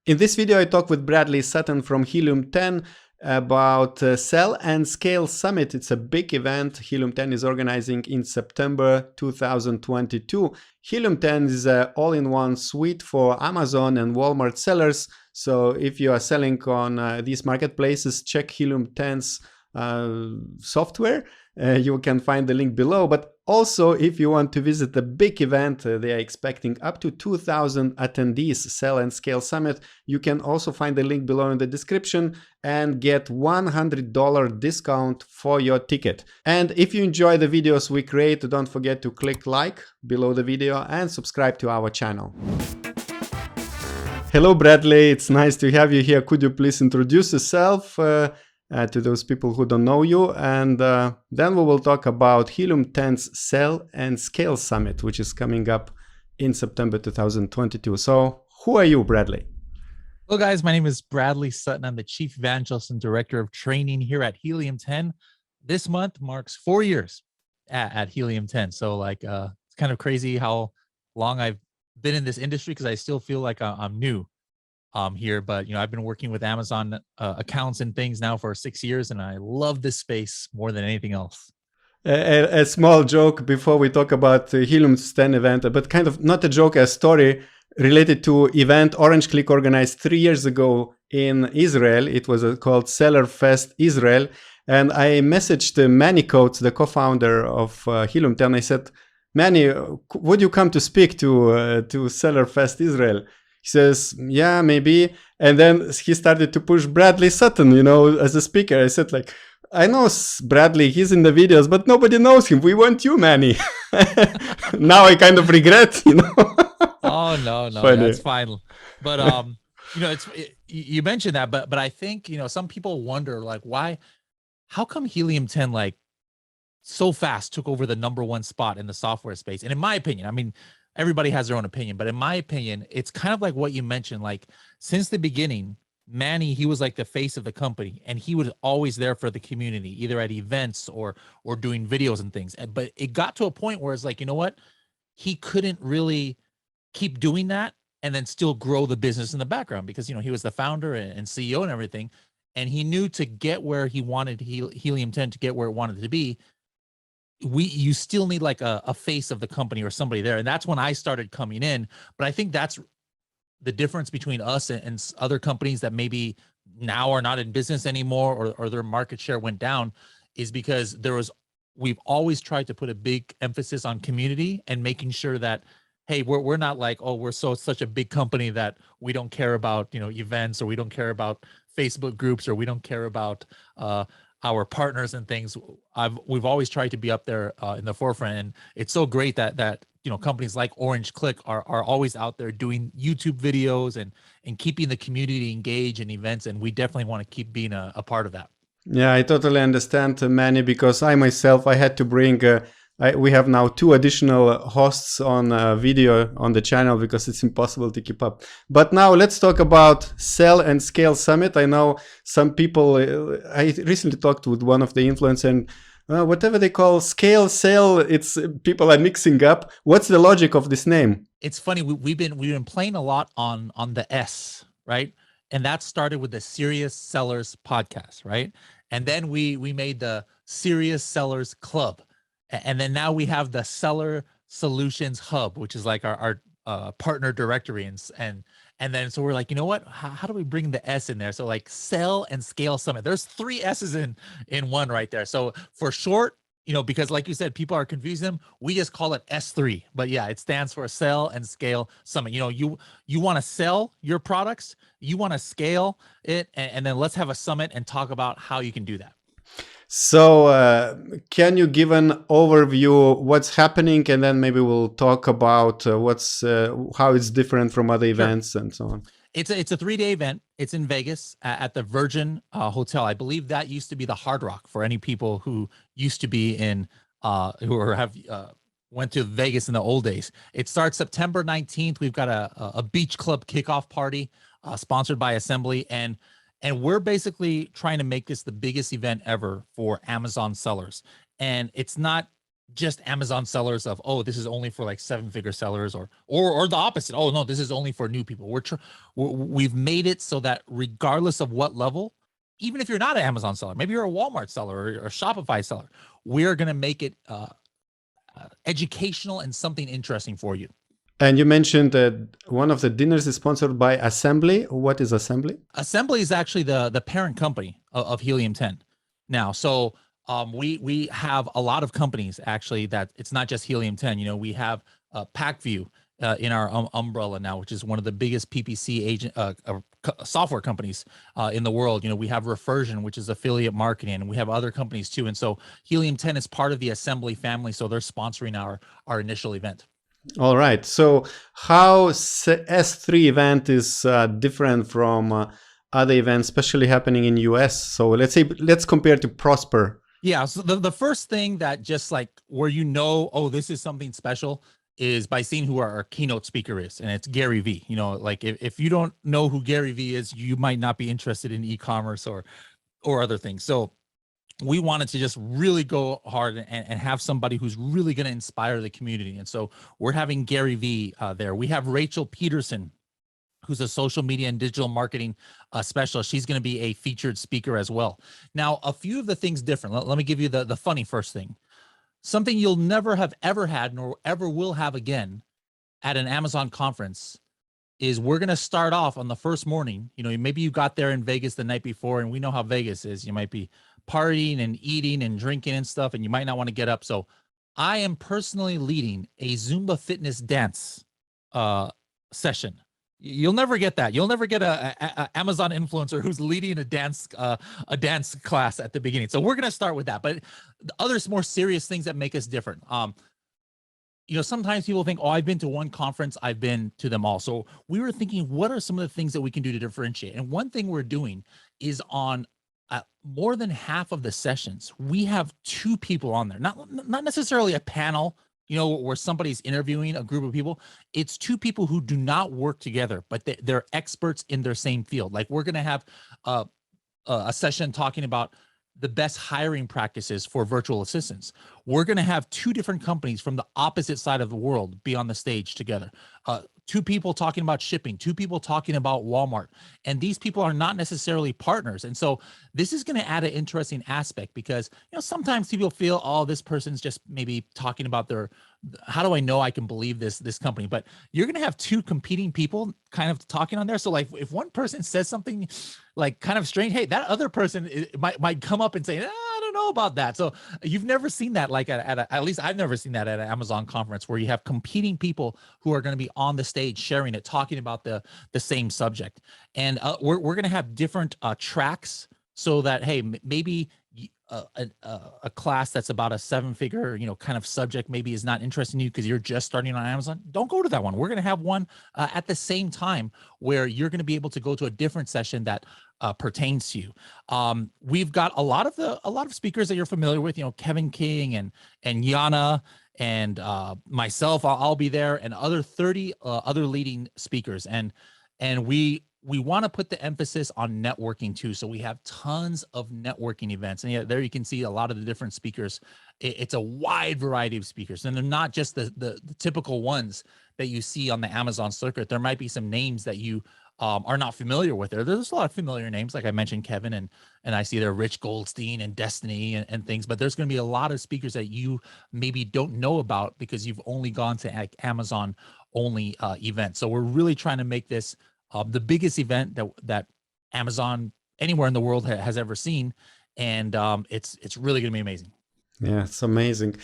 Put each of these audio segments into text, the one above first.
In this video, I talk with Bradley Sutton from Helium 10 about Sell and Scale Summit. It's a big event Helium 10 is organizing in September 2022. Helium 10 is an all-in-one suite for Amazon and Walmart sellers. So if you are selling on these marketplaces, check Helium 10's software. You can find the link below. But also, if you want to visit the big event, they are expecting up to 2,000 attendees, Sell and Scale Summit. You can also find the link below in the description and get $100 discount for your ticket. And if you enjoy the videos we create, don't forget to click like below the video and subscribe to our channel. Hello, Bradley. It's nice to have you here. Could you please introduce yourself to those people who don't know you, and then we will talk about Helium 10's Sell and Scale Summit, which is coming up in September 2022. So who are you, Bradley? Hello guys, my name is Bradley Sutton. I'm the Chief Evangelist and Director of Training here at Helium 10. This month marks 4 years at Helium 10. So it's kind of crazy how long I've been in this industry, because I still feel like I'm new here, but I've been working with Amazon accounts and things now for 6 years, and I love this space more than anything else. A small joke before we talk about the Helium 10 event, but kind of not a joke, a story related to event Orange Klik organized 3 years ago in Israel. It was called Seller Fest Israel, and I messaged Manny Coates, the co-founder of Helium 10. I said, Manny, would you come to speak to Seller Fest Israel? He says, yeah, maybe. And then he started to push Bradley Sutton, as a speaker. I said, I know Bradley, he's in the videos, but nobody knows him. We want you, Manny. Now I kind of regret, Oh, no, funny. That's fine. But, you mentioned that, but I think, some people wonder, how come Helium 10, so fast took over the #1 spot in the software space? And in my opinion, everybody has their own opinion, but in my opinion, it's kind of like what you mentioned. Since the beginning, Manny, he was like the face of the company, and he was always there for the community, either at events or doing videos and things. But it got to a point where it's like, you know what? He couldn't really keep doing that and then still grow the business in the background, because, he was the founder and CEO and everything. And he knew to get where he wanted Helium 10 to get where it wanted to be, you still need a face of the company or somebody there. And that's when I started coming in. But I think that's the difference between us and other companies that maybe now are not in business anymore, or their market share went down, is because we've always tried to put a big emphasis on community and making sure that, hey, we're not we're such a big company that we don't care about, events, or we don't care about Facebook groups, or we don't care about, our partners and things. We've always tried to be up there in the forefront, and it's so great that companies like Orange Klik are always out there doing YouTube videos and keeping the community engaged in events, and we definitely want to keep being a part of that. Yeah, I totally understand, Manny, because I had to bring we have now 2 additional hosts on video on the channel, because it's impossible to keep up. But now let's talk about Sell and Scale Summit. I know some people, I recently talked with one of the influencers, and whatever they call scale, sell, it's people are mixing up. What's the logic of this name? It's funny. We've been playing a lot on the S, right? And that started with the Serious Sellers podcast, right? And then we made the Serious Sellers Club. And then now we have the Seller Solutions Hub, which is like our partner directory. And then so we're like, you know what? How do we bring the S in there? So Sell and Scale Summit. There's 3 S's in one right there. So for short, because like you said, people are confusing them, we just call it S3. But yeah, it stands for Sell and Scale Summit. You want to sell your products, you want to scale it, and then let's have a summit and talk about how you can do that. So can you give an overview what's happening, and then maybe we'll talk about how it's different from other events and so on. It's a 3-day event. It's in Vegas at the Virgin Hotel. I believe that used to be the Hard Rock for any people who used to be in went to Vegas in the old days. It starts September 19th. We've got a beach club kickoff party sponsored by Assembly, and we're basically trying to make this the biggest event ever for Amazon sellers. And it's not just Amazon sellers of, oh, this is only for like 7-figure sellers, or the opposite. Oh no, this is only for new people. We've made it so that regardless of what level, even if you're not an Amazon seller, maybe you're a Walmart seller or a Shopify seller, we're going to make it educational and something interesting for you. And you mentioned that one of the dinners is sponsored by Assembly. What is Assembly? Assembly is actually the parent company of Helium 10. Now, so we have a lot of companies actually that it's not just Helium 10. You know, we have PackView in our umbrella now, which is one of the biggest PPC agent software companies in the world. You know, we have Refersion, which is affiliate marketing, and we have other companies too. And so Helium 10 is part of the Assembly family, so they're sponsoring our initial event. All right. So how S3 event is different from other events, especially happening in US? So let's compare to Prosper. Yeah. So the first thing that just like where you know, oh, this is something special is by seeing who our keynote speaker is, and it's Gary V. You know, like if you don't know who Gary V is, you might not be interested in e-commerce or other things. So we wanted to just really go hard and have somebody who's really going to inspire the community. And so we're having Gary V there. We have Rachel Peterson, who's a social media and digital marketing specialist. She's going to be a featured speaker as well. Now, a few of the things different. Let me give you the funny first thing. Something you'll never have ever had nor ever will have again at an Amazon conference is we're going to start off on the first morning. You know, maybe you got there in Vegas the night before, and we know how Vegas is. You might be partying and eating and drinking and stuff, and you might not want to get up. So I am personally leading a Zumba fitness dance session. You'll never get that. You'll never get a Amazon influencer who's leading a dance class at the beginning. So we're going to start with that. But the other more serious things that make us different. You know, sometimes people think, oh, I've been to one conference, I've been to them all. So we were thinking, what are some of the things that we can do to differentiate? And one thing we're doing is on more than half of the sessions, we have 2 people on there, not necessarily a panel, you know, where somebody's interviewing a group of people. It's 2 people who do not work together, but they're experts in their same field. Like we're going to have a session talking about the best hiring practices for virtual assistants. We're going to have 2 different companies from the opposite side of the world be on the stage together. 2 people talking about shipping, 2 people talking about Walmart. And these people are not necessarily partners. And so this is going to add an interesting aspect because, you know, sometimes people feel, oh, this person's just maybe talking about how do I know I can believe this company? But you're going to have 2 competing people kind of talking on there. So like if one person says something like kind of strange, hey, that other person might come up and say, I don't know about that. So you've never seen that, like at least I've never seen that at an Amazon conference where you have competing people who are going to be on the stage sharing it, talking about the same subject. And we're going to have different tracks so that, hey, maybe a class that's about a 7-figure, you know, kind of subject maybe is not interesting to you because you're just starting on Amazon. Don't go to that one. We're going to have one at the same time where you're going to be able to go to a different session that pertains to you. We've got a lot of speakers that you're familiar with, you know, Kevin King and Yana and myself. I'll be there, and other 30 other leading speakers. And we want to put the emphasis on networking too. So we have tons of networking events, and yeah, there you can see a lot of the different speakers. It's a wide variety of speakers, and they're not just the typical ones that you see on the Amazon circuit. There might be some names that you are not familiar with. There's a lot of familiar names, like I mentioned, Kevin, and I see there Rich Goldstein and Destiny and things, but there's going to be a lot of speakers that you maybe don't know about because you've only gone to like Amazon only events. So we're really trying to make this the biggest event that Amazon anywhere in the world has ever seen. And it's really going to be amazing. Yeah, it's amazing.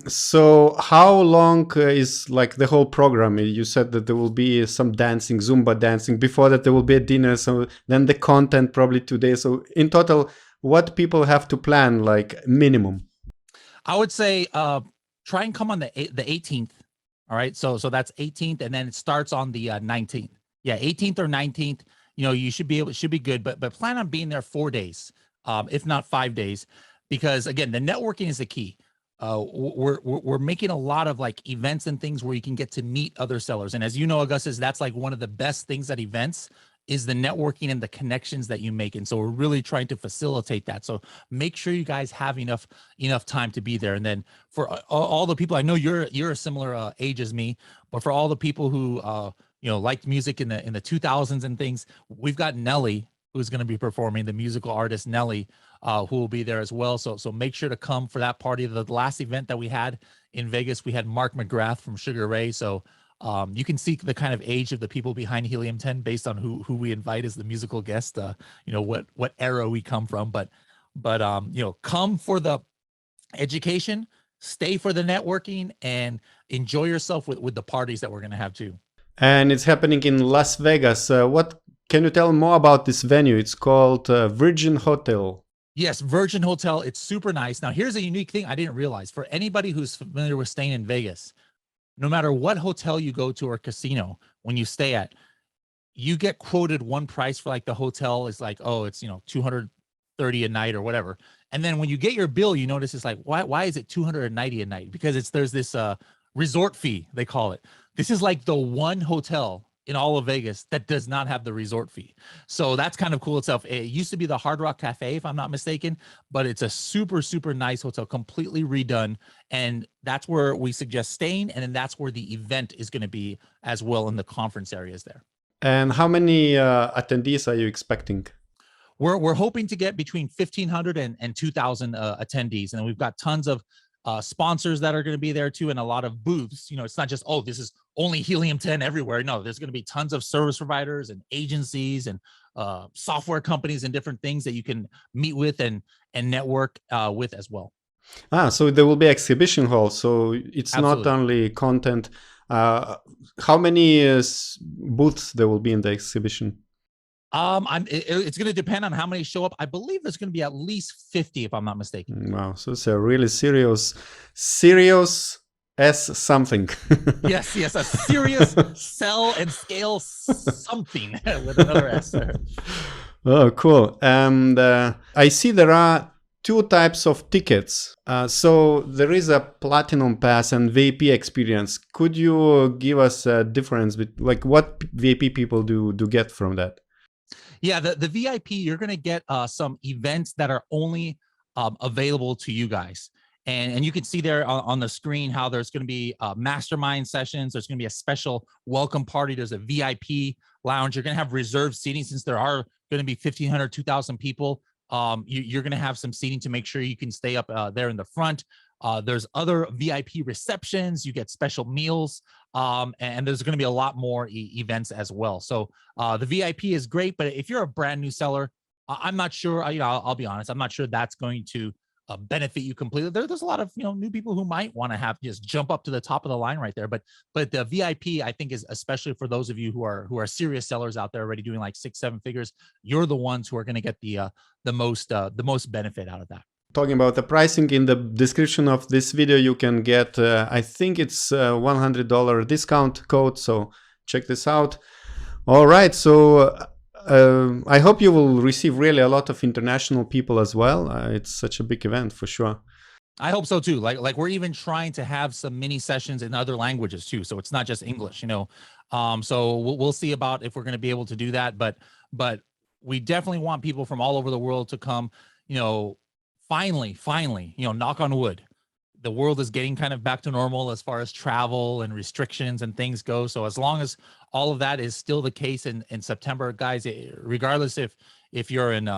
So how long is like the whole program? You said that there will be some dancing, Zumba dancing. Before that, there will be a dinner. So then the content probably 2 days. So in total, what people have to plan, like minimum? I would say try and come on the 18th. All right. So that's 18th, and then it starts on the 19th. Yeah, 18th or 19th. You know, it should be good, but plan on being there 4 days, if not 5 days. Because again, the networking is the key. We're making a lot of like events and things where you can get to meet other sellers. And as you know, Augustus, that's like one of the best things at events is the networking and the connections that you make. And so we're really trying to facilitate that. So make sure you guys have enough time to be there. And then for all the people, I know you're a similar age as me, but for all the people who liked music in the 2000s and things, we've got Nelly, who's going to be performing, the musical artist Nelly, who will be there as well. So make sure to come for that party. The last event that we had in Vegas, we had Mark McGrath from Sugar Ray. So you can see the kind of age of the people behind Helium 10 based on who we invite as the musical guest, what era we come from. But come for the education, stay for the networking, and enjoy yourself with the parties that we're going to have too. And it's happening in Las Vegas. What can you tell more about this venue? It's called Virgin Hotel. Yes, Virgin Hotel. It's super nice. Now, here's a unique thing I didn't realize. For anybody who's familiar with staying in Vegas, no matter what hotel you go to or casino, when you stay at, you get quoted one price for like the hotel is like, oh, it's, $230 a night or whatever. And then when you get your bill, you notice it's like, why is it $290 a night? Because there's this resort fee, they call it. This is like the one hotel in all of Vegas that does not have the resort fee. So that's kind of cool itself. It used to be the Hard Rock Cafe, if I'm not mistaken, but it's a super, super nice hotel, completely redone. And that's where we suggest staying. And then that's where the event is going to be as well, in the conference areas there. And how many attendees are you expecting? We're hoping to get between 1,500 and 2,000 attendees. And we've got tons of sponsors that are going to be there too, and a lot of booths. It's not just, oh, this is only Helium 10 everywhere. No, there's going to be tons of service providers and agencies and software companies and different things that you can meet with and network with as well. So there will be exhibition hall. So it's Absolutely. not only content. How many booths there will be in the exhibition? It's going to depend on how many show up. I believe there's going to be at least 50, if I'm not mistaken. Wow, so it's a really serious S something. yes, a serious sell and scale something with another S there. Oh, cool. And I see there are two types of tickets. So there is a platinum pass and VIP experience. Could you give us a difference with like what VIP people do get from that? Yeah, the VIP, you're going to get some events that are only available to you guys. And you can see there on the screen how there's going to be mastermind sessions. There's going to be a special welcome party. There's a VIP lounge. You're going to have reserved seating since there are going to be 1,500, 2,000 people. You're going to have some seating to make sure you can stay up there in the front. There's other VIP receptions. You get special meals. And there's going to be a lot more events as well. So the VIP is great, but if you're a brand new seller, I'm not sure, I'll be honest, I'm not sure that's going to benefit you completely. There's a lot of, new people who might want to have just jump up to the top of the line right there. But the VIP, I think, is especially for those of you who are serious sellers out there already doing like 6-7 figures. You're the ones who are going to get the most benefit out of that. Talking about the pricing, in the description of this video, you can get, I think it's $100 discount code. So check this out. All right. So I hope you will receive really a lot of international people as well. It's such a big event for sure. I hope so too. Like we're even trying to have some mini sessions in other languages too. So it's not just English, so we'll see about if we're going to be able to do that. But we definitely want people from all over the world to come, finally, knock on wood, the world is getting kind of back to normal as far as travel and restrictions and things go. So as long as all of that is still the case in September, guys, regardless if you're in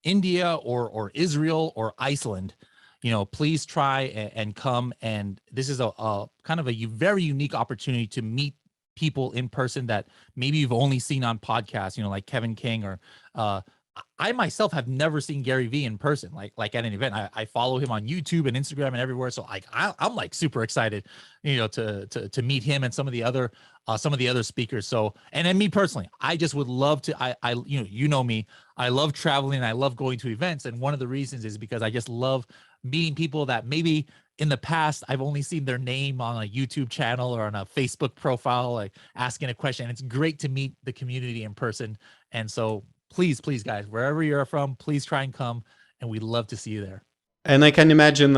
India or Israel or Iceland, please try and come. And this is a kind of a very unique opportunity to meet people in person that maybe you've only seen on podcasts, like Kevin King or I myself have never seen Gary Vee in person, like at an event. I follow him on YouTube and Instagram and everywhere. So I'm like super excited, to meet him and some of the other speakers. So, and then me personally, I just would love to, me, I love traveling. I love going to events. And one of the reasons is because I just love meeting people that maybe in the past, I've only seen their name on a YouTube channel or on a Facebook profile, like asking a question. It's great to meet the community in person. And so please, guys, wherever you're from, please try and come. And we'd love to see you there. And I can imagine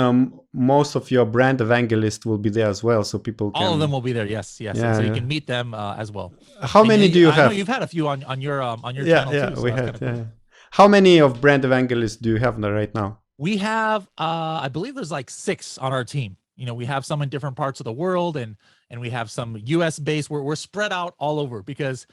most of your brand evangelists will be there as well, so people can... All of them will be there. Yes, yes. Yeah, so yeah. you can meet them as well. How many do you have? I know you've had a few on your channel Yeah, too. So we that's had. cool. Yeah. How many of brand evangelists do you have right now? We have, I believe there's like 6 on our team. You know, we have some in different parts of the world, and we have some US based. We're spread out all over, because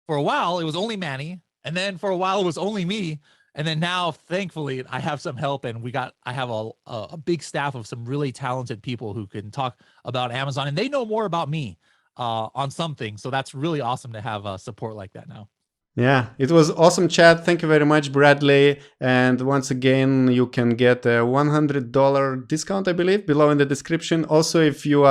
for a while it was only Manny, and then for a while it was only me, and then now thankfully I have some help, and I have a big staff of some really talented people who can talk about Amazon, and they know more about me on some things. So that's really awesome to have support like that now. Yeah, it was awesome chat. Thank you very much, Bradley. And once again, you can get a $100 discount, I believe, below in the description. Also, if you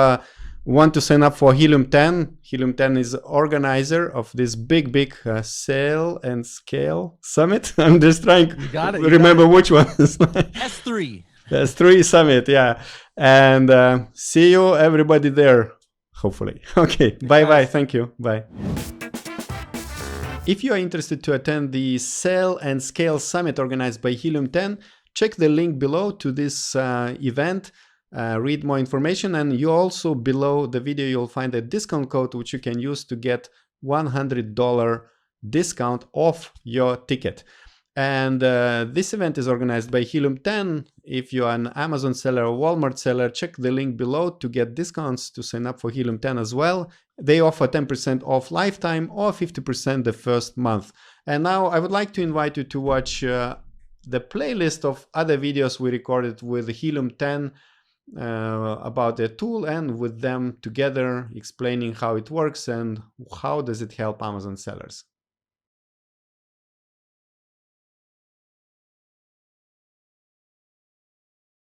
want to sign up for Helium 10, Helium 10 is organizer of this big Sell and Scale Summit. I'm just trying to remember which one. S3. S3 Summit, yeah. And see you, everybody there, hopefully. Okay, bye-bye. Thank you. Bye. If you are interested to attend the Sell and Scale Summit organized by Helium 10, check the link below to this event, read more information, and you also, below the video, you'll find a discount code which you can use to get $100 discount off your ticket. And this event is organized by Helium 10. If you are an Amazon seller or Walmart seller, check the link below to get discounts to sign up for Helium 10 as well. They offer 10% off lifetime or 50% the first month. And now I would like to invite you to watch the playlist of other videos we recorded with Helium 10 about the tool, and with them together explaining how it works and how does it help Amazon sellers.